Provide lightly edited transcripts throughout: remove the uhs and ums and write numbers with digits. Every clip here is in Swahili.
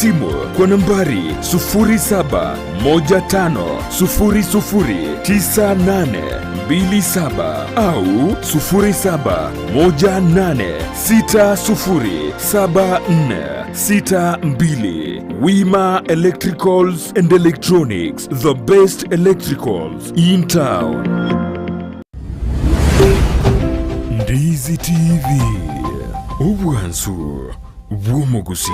simu kwa nambari 0715009827 au 0718607462. Wima Electricals and Electronics, the best electricals in town. Ndizi TV, ubwansu bw'omugusi.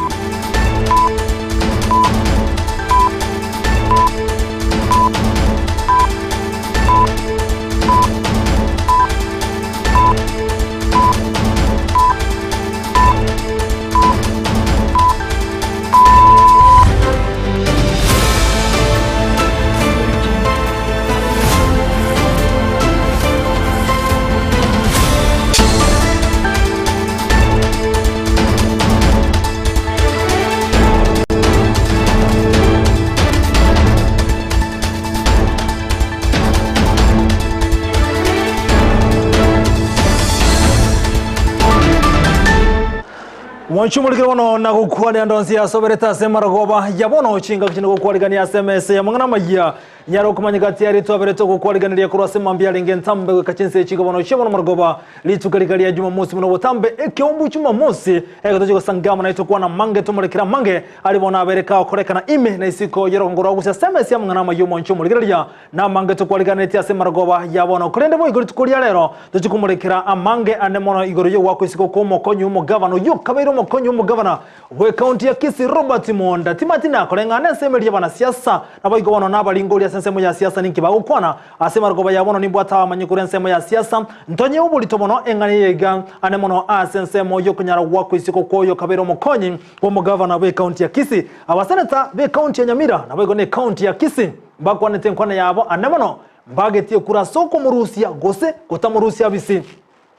Wanchumulikira wano na kukwani ndonzi ya sobereta semaragoba yabono chinga kino kukwalingania SMS ya mangana Amayia nyaro kumanyikati yari twabereto kukwalingania kurase mambia lingentambe kachinse chiga bono chebono maragoba litukalikalia Jumamosi muno botambe ekeombu Jumamosi ekatoje kusangama na itokuwa na mange tumulekira mange alibona abereka okoreka na ime na isiko yero ngoro gusa SMS ya mangana Amayia wanchumulikira na mange tukwalingania tia semaragoba yabono kurende boy gori tukulia lero tuchikumulekira amange anemono igoro yo wako isiko komo konyu mo governor yo kabairo konyo mugavana we county ya Kisii Robert Monda timatina kolengana semeli ya bana siasa na boigo wano nabalingoli ya sensemo ya siasa ninki bagukwana asema rugoba yabono nimbwata amanyikure nsemo ya siasa ntonye ubulitomono engani yega anemono asensemo yo kunyara wako isiko koyo kabero mukonyi wo mugavana we county ya Kisii abaseneta we county ya Nyamira na boigo ne county ya Kisii bakwane tenkwana yabo anemono mbagetie kura soko murusia gose kotamurusia bisi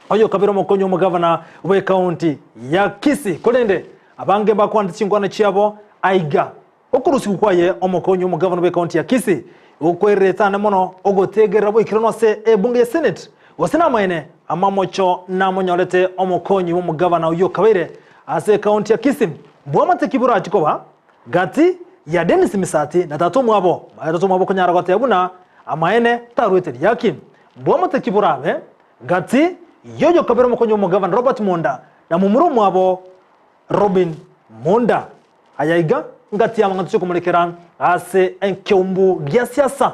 oyo kabiro mukonyo mugavana we county ya Kisii kolende abange bakwandikingwana cyabo aiga okurusi kukwaye omukonyo mugavana we county ya Kisii ukwereta namono ogotegera bo ikirano se ebunge ya senate wasina maene amamocho namonyolete omukonyo mugavana uyo kabire ase county ya Kisii bwamate kibura chikoba gati ya Dennis Misati na tatomu abo kunyara gote yabuna amaene tarwete yaki bwamate kibura gati yoyo kabiro mukonyo mugavana Robert Monda na mumurumu abo Robin Monda ayaiga ngati ya mangatu kumulekera ase enkeumbu gya siasa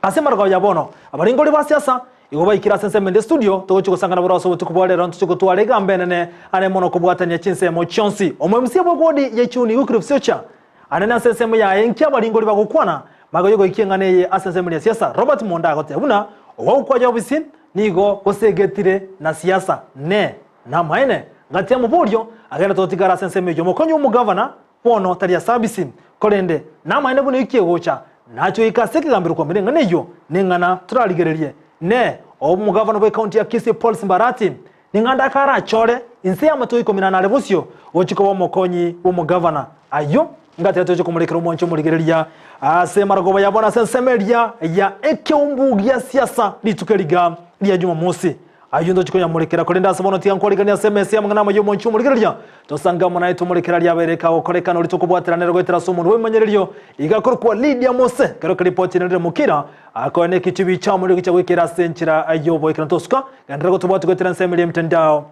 ase maragaw yabono abaringoli ba siasa igoba ikira sensemende studio togochiko sangana bora so tukubwalera ntuchiko twalega mbenene ane mono kubwatanya Chinsa mo Chonsi omwemsi abogodi yechuni ukrifu searcher anena sensemo ya enkya abaringoli bagukwana magayogo ikengane ye asensemo ya siasa Robert Monda agote buna owukwaje obisin nigo kosegetire na siasa ne na maene ngati amubulyo agenda totigara senseme yo mukonyo mugavana pono tali sabisi kolende na maene buno ikiyegocha nacho ikaseke gambiro kwa mirenga neyo ningana turaligererie ne omugavana we county ya Kisii Paul Simbarati ninganda kara chore inse amato 18 busyo ochiko wa mukonyi umugavana ayo ngati atoje kumulekera umoncho muligereria ase maragoba yabona sensemeria ya ekeumbu ya siasa litukeliga lya Jumamosi ayundo chiko yamulekera kolenda asabono tiyankoligania SMS ya mangana mayo moncho muligereria tosanga mona itumulekera lya bereka okoleka no litukubwatira nero gwetera somo we manyererio igakorwa Lydia Mose kero report nere mukira akone kitibi cha muri gicha wekera senchira ayobo ekrantoska gandira gotubwatu gwetera nsemeli mtandao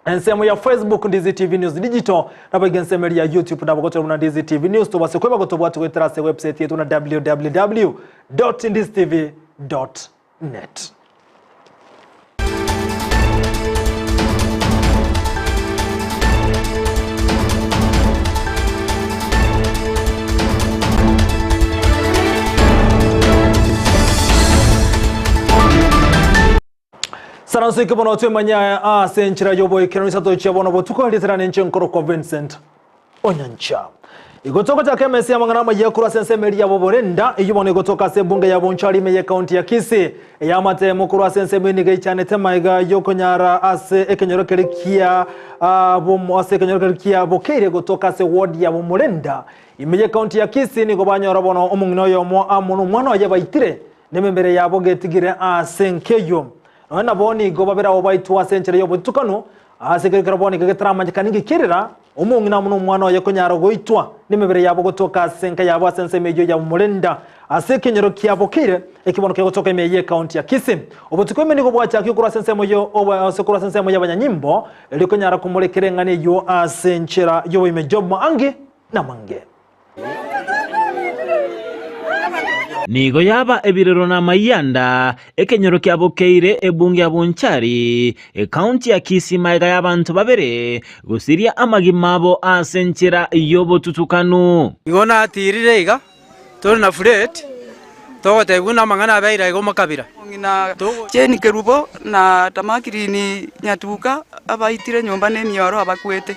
ensemo ya Facebook Ndizi TV News Digital na bagensemo ya YouTube na bagoto na Ndizi TV News to base kweba gotobwatu gwetera se website yetu na www.ndizitv.net. Saransi bono twemanya senchira yobo ikirano Isato chabono botuko literane nchenkoro kwa Vincent Onyancha igotoko cha KMS ya mangana Amayia kura sensemeli ya boborenda iyubone igotoka se bunge ya bonchali meye county ya Kisii ya mate mukuru sensemeli gaichane temaiga yokonyara ase ekenyoro kerikia bomo ase ekenyoro kerikia bokeire gotoka se ward ya bomorenda imeye county ya Kisii ni gobanyora bono omungino yo mo amuno mwana ya baitire nemembere ya bogetigire asenkeyo na boni go babera obaitwa senchire yo botukano asekerikara boni getrama kaningi kirira omongina muno mwana oyo konyara goitwa nimebere yabo gotoka senka yabo asense mejo ya mulenda ase kenyero kiabo kire ekibono kegotoka Amayia county ya Kisii obutukweme nigo bwacha kikura sense moyo oba sekura sense moyo abanyanyimbo eli konyara kumulekere ngane yo asenchera yo imejob mangi na mange nigo yaba ebirero na mayanda ekenyero kyabokeire ebungi abunchari county ya Kisii maiga y'abantu babere gusiria amagimabo asenchera yobo tutukanu igona atirire iga tori na fret togote buna mangana abeira igo makabira ngina cheni kerubo na tamakirini nyatuka abaitire nyomba neni yoro abakwete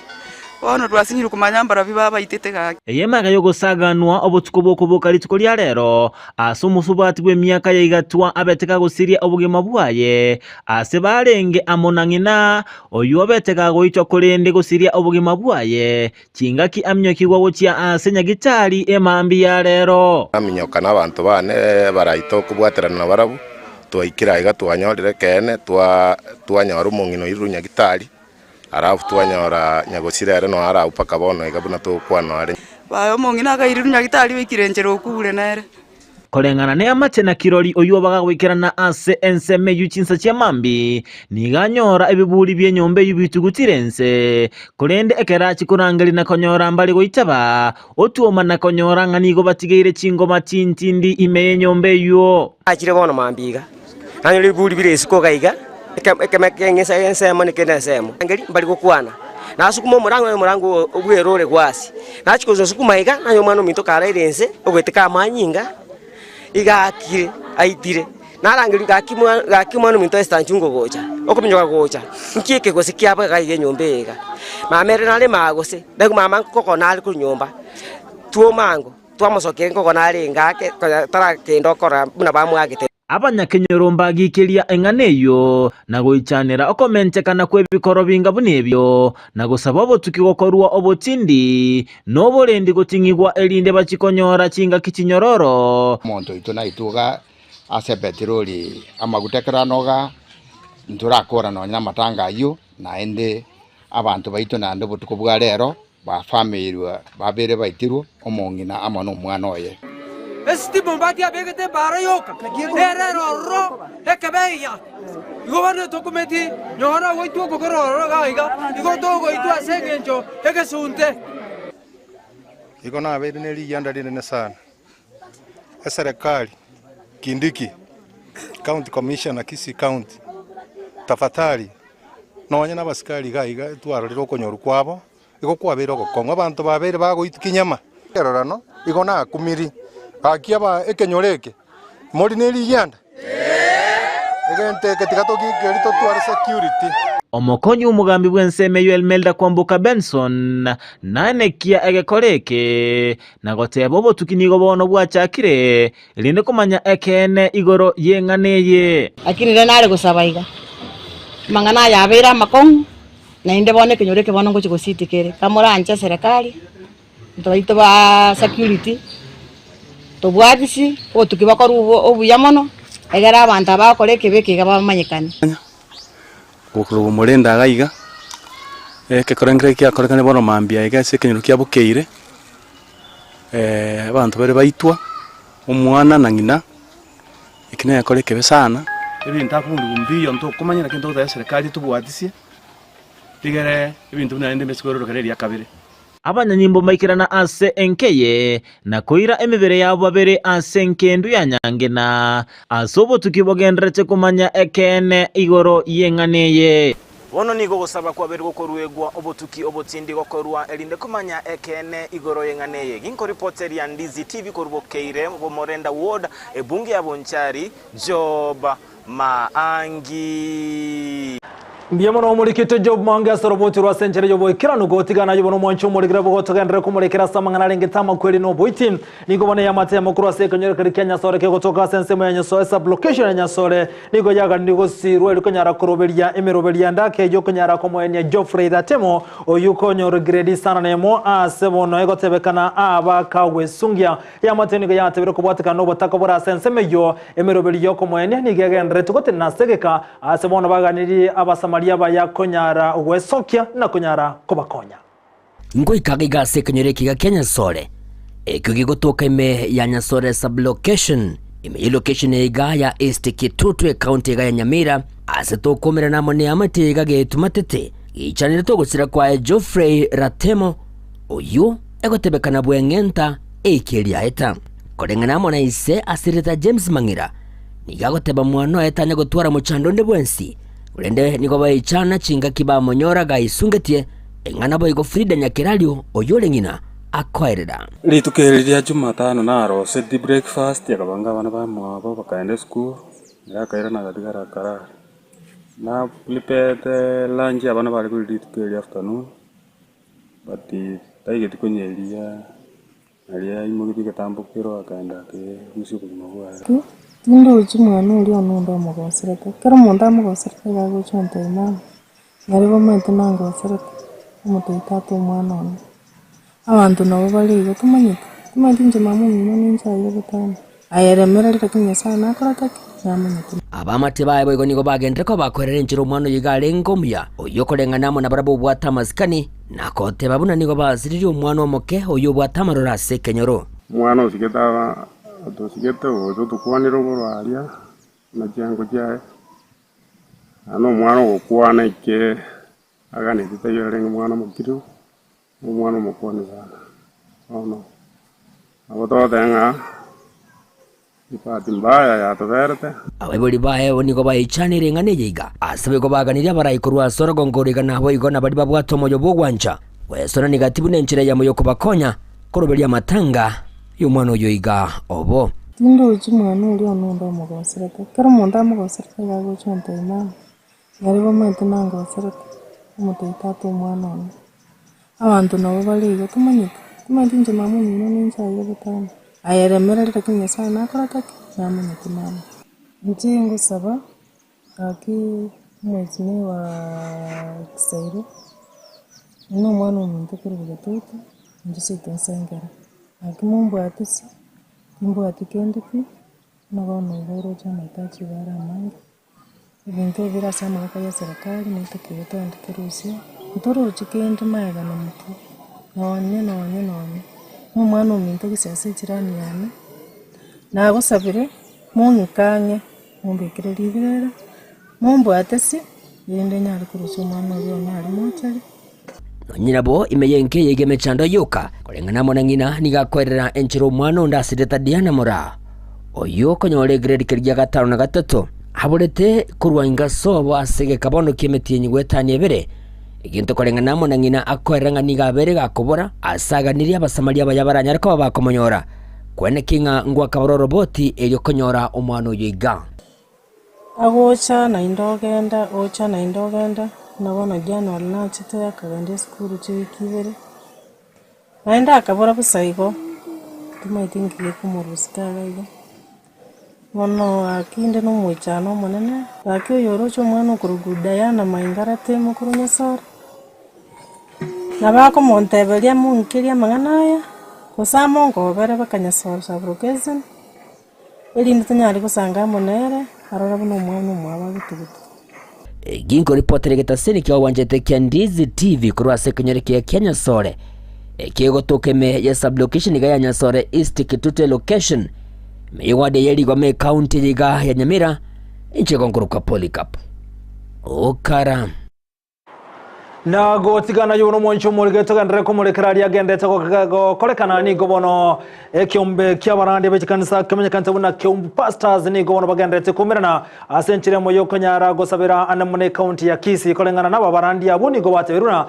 ono twasinyira kumanyambara biba bayitete gake yemaga yo gusaganwa obutuko boko lituko lya rero asumusubatwe bwe myaka ya igatwa abeteka gusiria obugema bwaye ase barenge amonangina oyo abeteka goitwa kurende gusiria obugema bwaye kingaki amnyokirwa gokia asenya gitari emambi ya rero aminyoka n'abantu bane baraito kubwaterana barabu twaikira iga twanyorire kene twanyora umungino irunya gitari arafu twanyora nyagosirere no ara upaka bono igabuna to kwano ari bayo mongina agairunya gitari wikirengero okubure nere kolengana ne amate na kirori oyo bagagwikirana ase enseme yuchinsa chamambi niganyora ebibuli byenyombe yubitugutirense kolende ekerachi kurangeli na konyora mbali goitaba otuoma na konyora nganigo batigeire chingoma tintindi imeye nyombe yo achire bono mambiga nanyo libuli biresiko gaiga ekemekengesa ensemo nikenasemo ngeli mbali gokwana nasukuma murango obwerore gwasi nachikozo sukuma iga nanyo mwana minto karairense ogweteka amanyinga igakire aitire narangiri gakimwana minto estanchungo gocha okuminyoka gocha nkike gose kiaba gaige nyombe iga mamere nale magose ndagu mama koko nale ku nyomba tuo mango twamusokere koko nale ngake tara kendo kora buna bamwagite abanyakenyero mbagikiria enganeyo na goichanera okomentekana kwebikoro binga bunebyo na gusaba obutukigokorwa obutindi noborendi gotingigwa elinde bakikonyora kinga kicinyororo monto itona ituga ase petroli amagutekeranoga nturakora nonya matanga yo naende abantu baitona ndo butuko bwa rero ba family babere baitirwo omongina amano mwana oye esti bombati abegete bara yoka erero ro ekebeya igobane dokumenti nyora goitu gogoro gaiga igoto goitu asegenjo egesunte igona abere ne liyanda dine sana serikali Kindiki County Commissioner Kisii County tafadhali nonya nabasikali gaiga twarorero konyoru kwabo igokwabera gokonga abantu babere bagoitu kinyama erorano igona kumiri akiaba ekenyoreke mori neli yanda egente ketikato gerito tware security omokonyi umugambi bwenseme yo elmelda kwambuka Benson nanekia egekoreke nagoteba obotukinigo bono bwachakire linde kumanya ekene igoro yenganeye lakini renare gusabaiga mangana yabera makong na inde bone kenyoreke bono ngo chigositikere kamuranje serikali ntoito ba security tobwadisi otukibakoru obuyamono egera abantu abakoreke bekiga bamanyikane gukuru mulenda gaiga kekorengere kya korekane bono mambia ega sekenyero kya bukeire abantu bari baitwa omwana na ngina ikine yakoreke besana ebintu akundu mbiyo nto kumanyira kintu za serikali tubwadisi bigere ebintu binaende mesikoro rokereria kabire abanyanyimbo maikirana ase enkeye na koira emibere yabo babere ase nkendu ya nyangena asobo tukibogenderete kumanya ekene igoro yenganeye bono nigo gusaba kwabere gokorwegwa obotuki obotindi gokorwa elinde kumanya ekene igoro yenganeye ginko reporter ya Ndizi TV korubokeire bo Morenda Ward ebungi ya Bonchari Job Maangi Mbiyamono omurikite Job Maangi asaroboti rwa senjere yobo ikirano gotigana yobono mwancho mulikira bo togendere kumurikira samangana lengitama kweli no boitin nigo bone yamate ya makuru ase kanyere kari Kenya sore ke gotoka sensemo ya nyaso sub location ya nyasore nigo yaga nigo sirwe likonyara korobelia emerobelia ndake yo konyara komoenia Geoffrey Datemo oyuko nyoro grade sana nemo asebono ego tebekana aba kawe sungia yamate nigo yatebere kubwatika no botaka bora sensemo yo emerobelia komoenia nigegendere tugote nasegeka asebono baganiri abasama Maria baya konyara uwesokia na konyara kubakonya. ngo ikagiga sekenyere kiga Kenya sore ekyo gotoka ime ya Nyasore sublocation ime location ega ya East Kitutwe county ya Nyamira Isato komera namo ne amatega getumatete ichanire to gusira kwa Geoffrey Ratemo oyu egotebekana bwengenta ekeria eta korengana mo na ise asirita James Mangira nigagoteba mwana etanya gotwara muchando nde bwensi urende niko bayichana chinga kiba monyora gaisungetie engana boy go Frida Nyakerario oyole ngina akwairira Litukeriria Jumatano na rose di breakfast yakabanga bana ba mwabo bakaende school yakaira na gadigara kara na prepare lunch abana bari kuri litukeria afternoon but taige tikonyeria alia imugiti gatambukiro akaenda ke Gusii kumagwa Tindo uchumwana uri onondo mugosereka kero munda mugosereka gago chonte imana ngaribo mente nango sereka umuteitatu umwana ono abantu nabo baligo tumanyika tumadinje mamu mino ninja yo gutana ayeremera ritakinya sana akoratake yamenyika abamate bae boigo nigo bagendre ko bakorera njiro umwana yigale ngomya oyo korenganamo na barabo bwata maskani nakote babuna nigo baziriri umwana omoke oyo bwata marora sekenyoro mwana usigeta atosigeta ozo tukwanira umurwaria na jango jae ano mwana okwana ike agane titayere mwana mukiru umwana mukone sana ono aboto tenga ipati mbaya ya toberte abebori bae nigo bayichanire ngane yiga asabe ko baganira barayikorwa sorogo ngoriga nabo igona bari babwato moyo bwanja wesona negativu nenchira ya moyo kubakonya koroberia matanga y'umwana uyo iga obo Tindo uchumwana uri onondo mugosereka kero munda mugosereka gago chonte imana ngaribo mente nango sereka umuteitatu umwana ono abantu nabo baligo tumanyika tumadinje mamu mino ninja yo gutana ayeremera ritakinya sana akoratake yamenyika mama njengo saba aki mwezi wa Kisii no mwana omuntu kuri gatoto ndise tensengera akimumbo atisi mumbo atikendiki nabono iboro chama tachi bara manga ibintu bira sama kaya serikali nitakiyoto ndikerusia ntoro chikendi maega na mtu nonye mwana omuntu gisase kirani yana nagosabire munyikanye mumbekere libirera mumbo atisi yende nyari kurusia mwana oyo nari mochari nyirabo imeyenke yegeme chando yoka korengana mona ngina nigakwerera enchiro mwana ndasireta Diana Mora oyo konyore grade kirya gatano na gatatu haburete kurwanga sobo asege kabono kimetinyi gwetani ebere iginto korengana mona ngina akweranga nigabere gakobora asaganiria abasamaria bayabaranya ariko babakomonyora kwene kinga ngwa kaboro roboti elyo konyora umwana yiga agocha na indogenda nabona January na chite akagende skuru chikibere naenda akabora busaigo tumaitingiye kumurusikaga igo mono akinde no mwichano monene akyo yorocho mwana kuruguda yana maingarate mukuru Nyasore nabako montebelia munkiria manganaya kusamo ngobere bakanyasora sabrokezen eli ntanyari kusanga monere arora buno mwana umwaba gutugutu ginko reporter getaseni kwa wanjete kia Ndizi TV kurwa sekenyere kia Kenya sore kiego tokeme ya sublocation ya Nyasore East Kitutwe location meiwade yeli kwa me county liga ya Nyamira inche konkuruka Polycarp okara na gotigana yuno moncho mulgeto gandre ko mulekerari agende ko kolekana ni gobono ekyombe kyabarande bekanisa kemenya kantabuna kyombe pastors ni gobono bagende kumerana asenchire moyo konyara gosabira anamune county ya Kisii kolengana naba barandi abuni go bateruna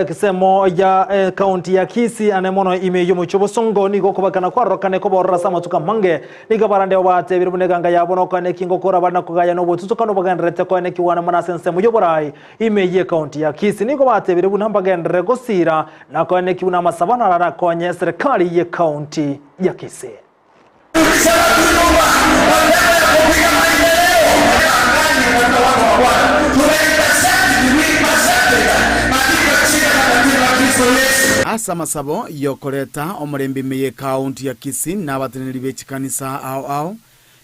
kisemo ya county ya Kisii anemono imeyo mucho songo ni go kubakana kwa rokane ko borra sama tuka mange ni gabarande obate birubune ganga yabono kane kingo kora bana kugaya no botutuka no bagende ko ne kiwana mana sense muyo borai imeye county ya Kisii niko batebire bunamba gendere gosira nako ne kiuna masabana rara konye serikali ye county ya Kisii asa masabo yokoreta omurembe meye county ya Kisii n'abateneri b'ekikanisa ao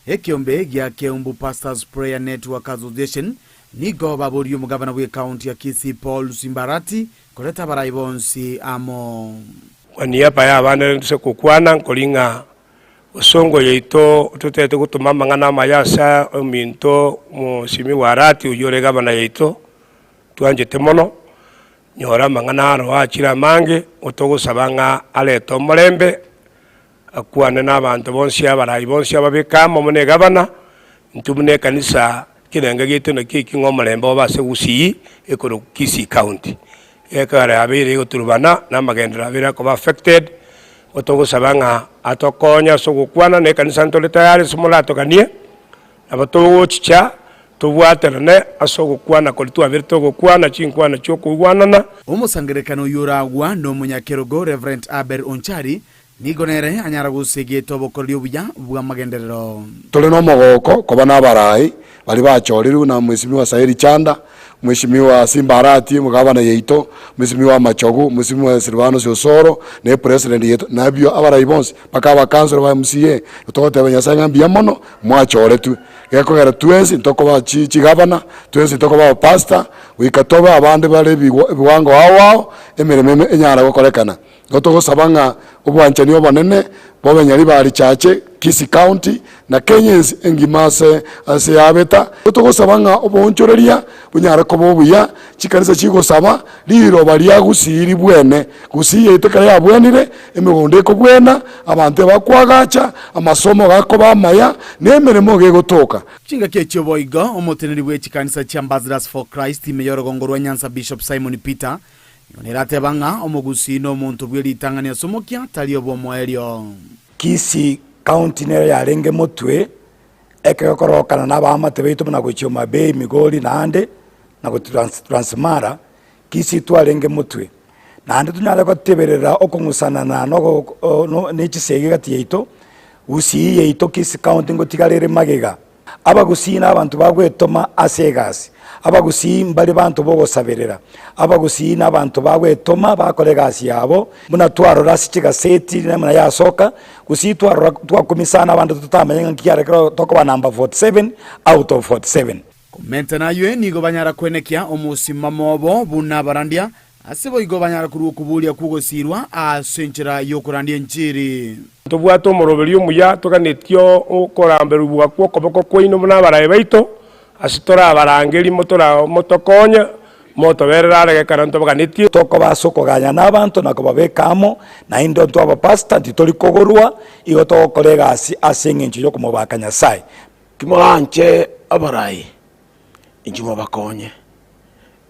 ekyombe gya Kyombe Pastors Prayer Network Association nigo baburio mugabana we county ya Kisii Paul Simbarati koleta baraibonsi amo waniapa ya bana se kukwana nkolinga usongo yeito tutete gutuma mangana mayasa ominto musimi warati uyore gabana yeito twanjete mono nyora mangana aro achira mange otogusabanga aleto mulembe akwane n'abantu bonsi abarayibonsi ababekamo mune gabana ntumune kanisa kirenge gitu na kiki ngomulembe obase Gusii ekoro Kisii County ekare abiri guturubana na magendera abira ko affected otogusabanga atokonya sogukwana ne kanisa ntole tayari simulato kanie abatogo chicha tubwaterane asogukwana kolitu abirto gukwana chinkwana chokugwanana umusangerekano yuragwa no munyakerogo Reverend Aber Onchari nigonere anyara gusigie tobokolio buya bwa magenderero tole no mogoko koba nabarai bali bachoriru na mwesimiwa Sairi Chanda mwesimiwa Simbarati mugabana yeito mwesimiwa Machogu mwesimiwa Silvano Sosoro ne president yeto nabyo abarayibonse bakaba council ba MCA utote abanyasanga mbiyamono mwachore tu gekogera twensi ntoko ba chigabana twensi ntoko ba pastor wikatoba abande bale biwango wao emereme enyara gukorekana gotogo sabanga ubwanchani obonene bobenyari bali chache Kisii County na Kenyans engimase ase abeta gotogo sabanga obonchoreria bunyara kobobuya chikanisa chigosaba liro bali agusiri bwene Gusii etekare abwenire emigonde ko bwena abante bakwagacha amasomo gako bamaya nemeremo gegotoka chinga kecho boiga omoteneri bwe chikanisa cha Ambassadors for Christ meyorogongorwa Nyanza Bishop Simon Peter yonerate banga omugusii no muntu bweli tangania somokia talio bomwerio Kisii County nere yarenge mutwe ekekorokana n'abamate beitu na guchoma bei migori nande na transmara Kisii twarenge mutwe nande tunyara goteberera okungusana na no nechisege gati yeito Gusii yeito Kisii County ngotigarere magega abagusii n'abantu bagwetoma asegasi abagusii mbali bantu bogosaberera abagusii n'abantu bagwetoma bakoregasi yabo muna twarora sikiga seti namuna yasoka Gusii twarora twakumisana abantu tutamenya nkiyare tokoba number 47 out of 47 komenta nayo nigo banyara kwenekia omusima mobo buna barandia asibo igo banyara kurukubulia kugosirwa asenchera yokurandia nchiri tubwato moroberio muya tokanetio okoramberu bwa kwokoboko koino muna baraye baito asitora barangeri motokonya motoberera regekana ntobaganetio toko basoko ganya n'abantu nako babekamo na indo to aba pastor titori kogorwa iyo to kolegasi asengenchi yo kumubakanya sai kimwanche abarayi injimo bakonye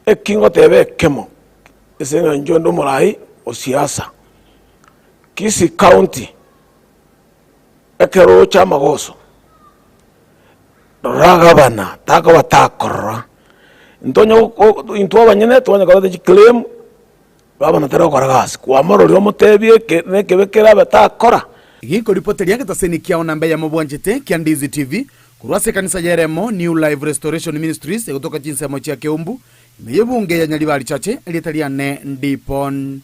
ekingo tebe kemo esenga njondo murayi osiasa Kisii County ekero cha magoso ragabana taka watakora ntonyo into abanyene twanya kora claim babana tera koragas kwa maroryo mutebie nekebekera batakora giko ripoteria getaseni kia onambe ya mobwanjete kia Ndizi TV kurwase kanisa yeremo New Life Restoration Ministries kutoka Chinsa mochia keumbu meyebunge ya nyalibali chache lietalia ne ndipon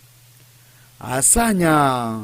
asanya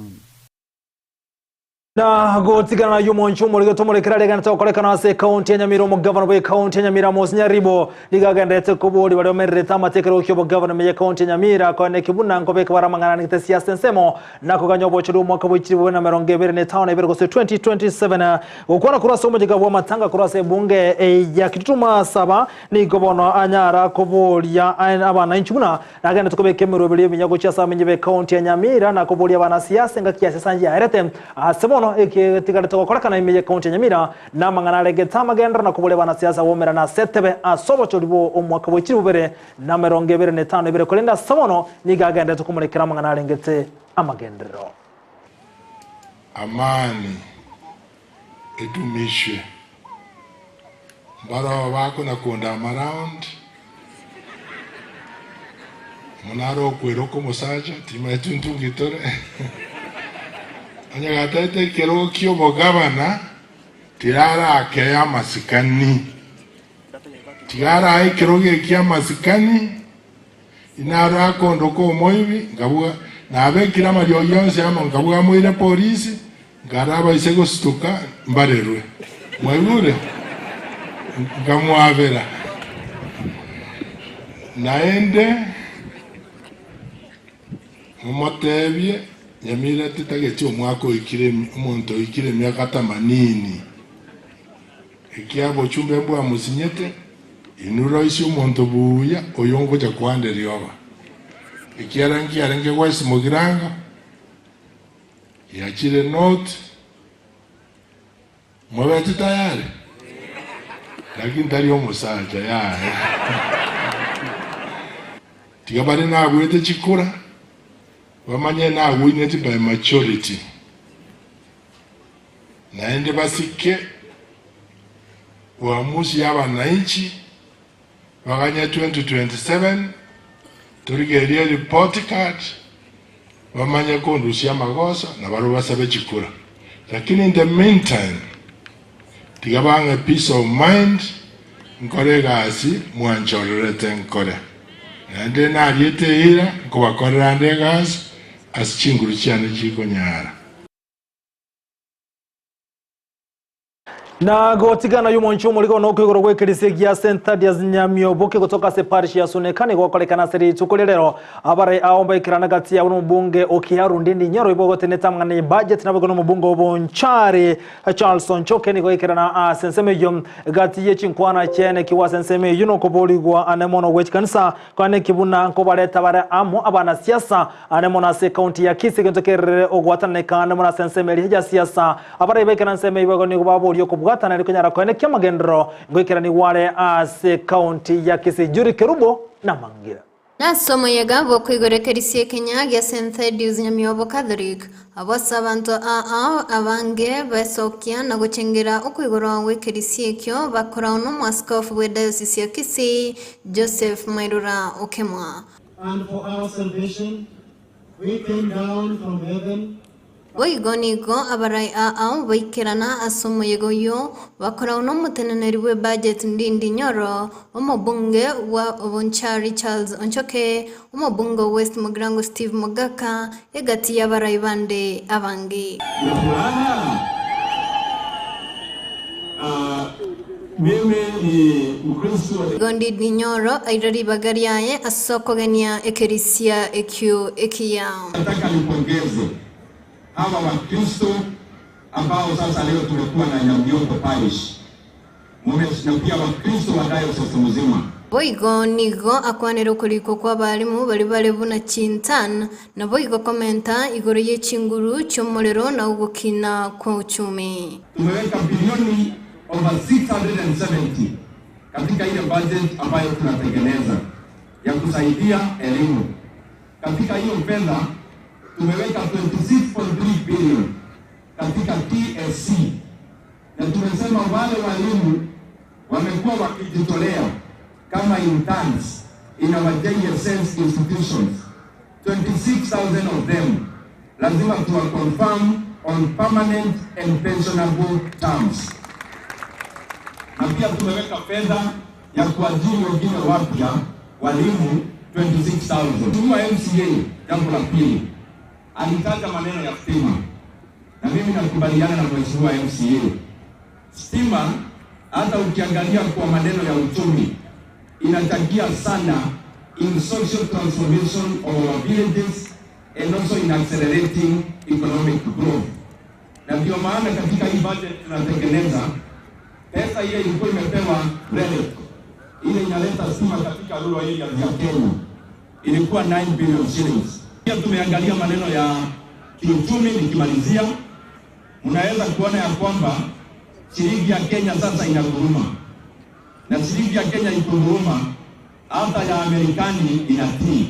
na gotigana y'umunchumo ligatomolekera legana tokolekana ase county ya Nyamira mugavana we county ya Nyamira Mose Nyaribo ligagendete kubuli bali omereta amatekero kyo bugavana me county ya Nyamira kone kibuna ngobeka baramangana ngite siasa nsemo nako ganyobo chiru mwaka bw'ikiriwe na merongo 25 ebere gose 2027 ukona kurasa umujiga wa matanga kurasa bunge ya kituma saba ni gobono anyara kubulia abana inchuna nagenda tukobeke mirobili binyago cha samenye be county ya Nyamira na kubulia abana siasa ngakiasi sanje arete asebono eke tigale tokorakana imeye county Nyamira na mangana legeta magenda na kubule bana siasa womera na setebe asobo cholibo omwaka bw'ikiri bubere na merongo 25 ebere kolenda sabono nigagenda tukumulekera mangana lengete amagendero amani edumishwe mbaro wako na kuonda around monaro kweroko mosaja tima etuntungitore anyagatete kero kyo bogabana tirara akaya masikani tirara ai kero kya masikani inara kondoko moibi ngabuga nabe kira mario yonse ama ngabuga moire polisi garaba isego stuka mbarerwe mwebure ngamwavera naende mumotebie Nyamira titageti omwaka oikire omonto oikire miaka 80 ikiabo chumbe mbwa musinyete inuro isi omonto buya oyongoja kwande rioba ikiarenge west mogiranga yachire note mwabeti tayari lakini tari omusaja ya tigabari na gwete chikura wamanye na wineti by maturity naende basike uamuzi ya wananchi wakanya 2027 turigeria report card wamanye kondusia magosa na baro basabe chikura lakini in the meantime tigabanga peace of mind nkore gasi mwanchorete nkore naende na riete ira kubakorera ande gasi asichinguru cyane chiko nyara na gotigana y'umunchu muri gono kwigoro gwekirise gya St. Dias Nyamioboke kutoka se parish ya Sunekani gokolekana seri tukolero abare aomba ikirana gati ya bunge okiharu ndindi nyoro ibogote netamngane budget na bogono mubungo bonchari Charleston Chokeni go ikirana senseme yom gati ye chinkwana chene kiwa senseme yuno koboligwa anemono wechkanisa kwane kibuna kobaleta bare amo abana siasa anemona se county ya Kisii gentokere ogwatane kana mona senseme lihja siasa abare bekana senseme ibogoni kubabori bwatana ariko nyara kwene kyamagendro ngwikirani wale ase county ya Kisii Juri Kerubo na Mangira nasomo yagabo kwigorekerisiye Kenya ya St. Dias Nyamioboke Catholic abasa abantu abange basokia na gucengera ukwigoro wekerisiye kyo bakora no mwaskofu we diocese ya Kisii Joseph Mairura Okemwa. And for our salvation we came down from heaven. Boigonigo abarai baikirana asomo yegoyo bakora uno muteneneri we budget ndindi nyoro omobunge wa Obonchari Charles Onchoke omobungo West Mogrango Steve Mogaka egati yabarai bande abange mimi ni Mkristo gondi dinyoro aidari bagariaye asoko gania ekerisia ekyo ekia. Nataka nipongeze hawa Wakristo ambao sasa leo tumekuwa na Nyamioboke parish na pia Wakristo wa diocese mzima. Boigo nigo akwanero kuliko kwa balimu bali buna Chintan na boigo komenta igoro ye chinguru cyomorero na ugukina kwa uchumi. Tumeweka bilioni over 670 katika ile budget ambayo tunatengeneza ya kusaidia elimu. Katika hiyo fedha tumeweka 26.3 billion katika TSC na tumesema wale walimu wamekuwa wakijitolea kama interns in our JSS institutions 26,000 of them lazima tuwa confirm on permanent and pensionable terms. Na pia tumeweka fedha ya kuajiri wengine wapya walimu 26,000. Tuwa MCA jambo la pili alitaja maneno ya stima na mimi nakubaliana na mheshimiwa MCA. Stima hata ukiangalia kwa maneno ya uchumi inachangia sana in social transformation of our villages and also in accelerating economic growth. Na ndio maana katika hii budget tunatengeneza pesa ile ilikuwa imepewa credit ile inaleta stima katika rural areas ya Kenya ilikuwa 9 billion shillings. Pia tumeangalia maneno ya kiuchumi. Nikimalizia, unaweza kuona ya kwamba shilingi ya Kenya sasa inaguruma, na shilingi ya Kenya ikuguruma hata ya Amerikani inatii,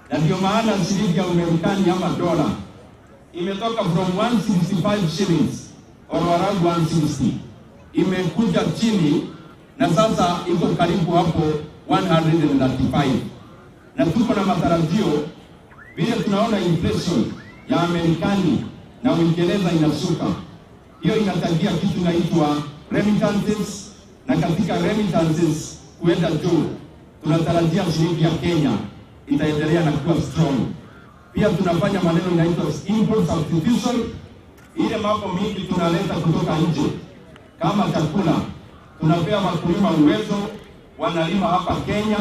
na ndio maana shilingi ya Amerikani ama dola imetoka from 165 shillings or around 160 imekuja chini na sasa iko karibu hapo 135, na tuko na matarajio vile tunaona inflation ya Amerikani na Uingereza inashuka, hiyo inachangia kitu inaitwa remittances, na katika remittances kuenda juu tunatarajia shilingi ya Kenya itaendelea na kuwa strong. Pia tunafanya maneno inaitwa import substitution, ile mambo mingi tunaleta kutoka nje kama chakula tunapea wakulima uwezo, wanalima hapa Kenya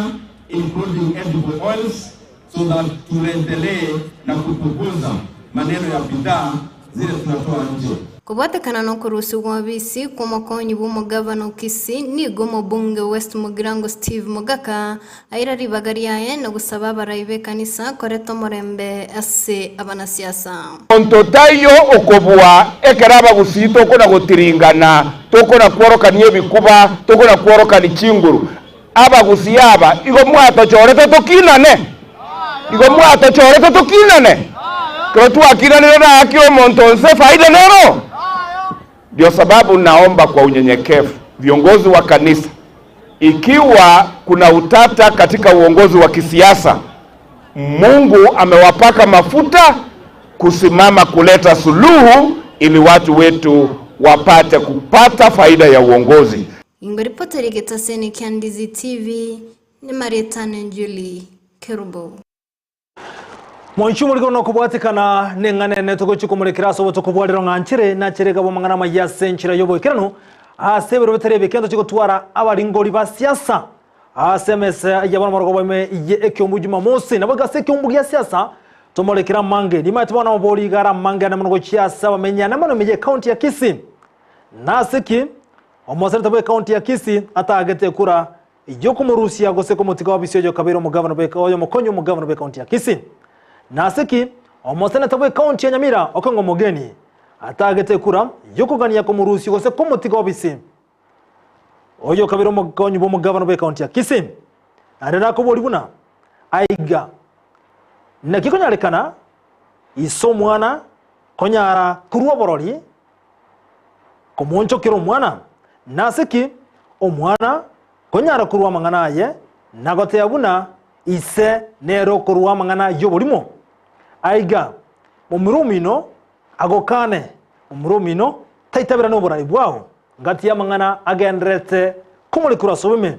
including edible oils, so that tuendelee na kupunguza maneno ya bidhaa zile tunatoa nje. Kubatekana no kuruhusu kwa bisi kwa makonyi bu mugavana Kisii ni gomo bunge West Mugirango Steve Mugaka aira ribagariaye no gusaba baraibe kanisa koreto murembe ase abanasiasa. Ontotayo okobwa ekeraba Gusii tokona gotiringana tokona kworokanie bikuba tokona kworokani chinguru aba Gusii aba igo mwato chorete tokinane igo mwato chorete tokinane kwa tu akinane na akio montonse faida nero. Ndio sababu naomba kwa unyenyekevu viongozi wa kanisa, ikiwa kuna utata katika uongozi wa kisiasa, Mungu amewapaka mafuta kusimama kuleta suluhu ili watu wetu wapate kupata faida ya uongozi. Ingoripoteri getaseni kia Ndizi TV ni Marietane Julie Kerubo. Mwanchumu liko kubwatikana nengane netuko chukumurikira so tukubwaliro nganchire na chirega bomangana maya senchira yobo ikirano asebero beterebe kendo chikotwara abaringoli ba siasa SMS yabona maroko me ye ekyomujuma Mose nabaga sekyombu ya siasa tomolekira mange nimatibona oboli gara mange na mnogo chiasa bamenya na mano meje county ya Kisii nasiki omosere tabwe county ya Kisii atagete kura yoko murusia gose ko mutiga wabisyo kabiro mu governor be oyo mukonyo mu governor be county ya Kisii nasiki omosene tabwe county ya Nyamira okongo mogeni atagete kura yoko gani yako murusi gose ko mutiga wabisi oyo kabiro mu konyo mu governor be county ya Kisii arera ko bolibuna aiga nakiko nyarekana iso mwana konyara kuruwa borori komoncho kiro mwana nasiki omwana konyara kuruwa mangana ye nagote yabuna ise nero kuruwa mangana yobolimo aiga omurumino agokane omurumino taitabira no borai bwao ngati ya mangana agendrete kumuli kurasobeme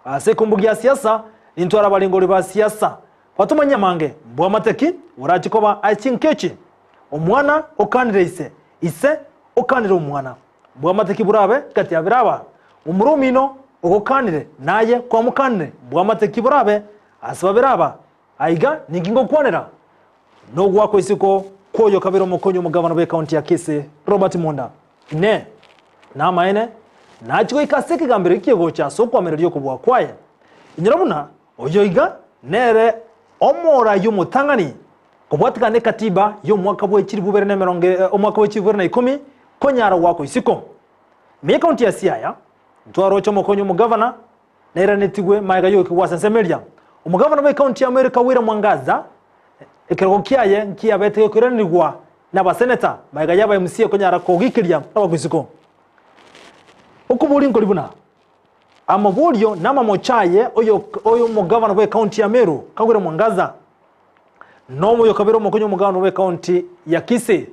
ase kumbugia siasa intwara balingoli ba siasa watumanya mange bwa mateki urachikoba achinkechi omwana okanire ise okanire omwana bwa mateki burabe kati ya biraba omurumino ogokanire naye kwa mukanire bwa mateki burabe asaba biraba aiga ningingo kwanera no gwako isiko koyo kabiro mokonyo mugavana be county ya Kisii Robert Monda ne na maene na chiko ikaseke gambire kiego cha soko amerelio kubwa kwaye inyirabuna oyoiga nere omora y'umutangani kubwatika ne katiba yo mwaka bwe kiri bubere ne meronge omwaka bwe kiri na 10 konyara wako isiko me county ya Siaya ntwaro cyo mokonyo mugavana nera netigwe maiga yo kiwasa semelia umugavana be county ya America wira mwangaza ekero kiaye nkia bete kuranirwa n'abaseneta maiga yaba MC konyara kogikiria abagwisiko okubuli nkolibuna amabulyo n'amamochaye oyo mugavana we county ya Meru kagure mwangaza nomo yo kabiro mokonyo mugavana we county ya Kisii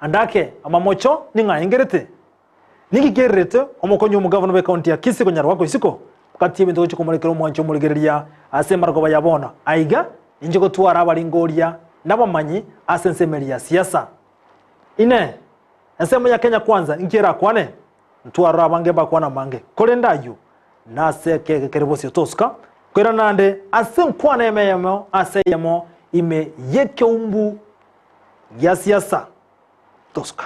andake amamocho ningayengerete nikigerete omokonyo mugavana we county ya Kisii konyara wako isiko kati y'ibintu cyo kumurikira umwancho murigereria asemara ko bayabona aiga injego twara abaringoria n'abamanyi asensemeria siasa ine ensemo ya Kenya kwanza inkira kwane ntwara abange bakwana mange kolendayo naseke kerebosi toska kwera nande asenkwana emeyemo aseyemo ime yeke umbu ya siasa toska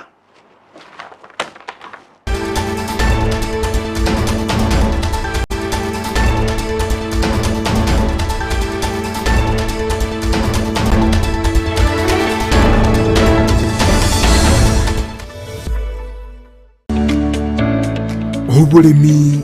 Oburemi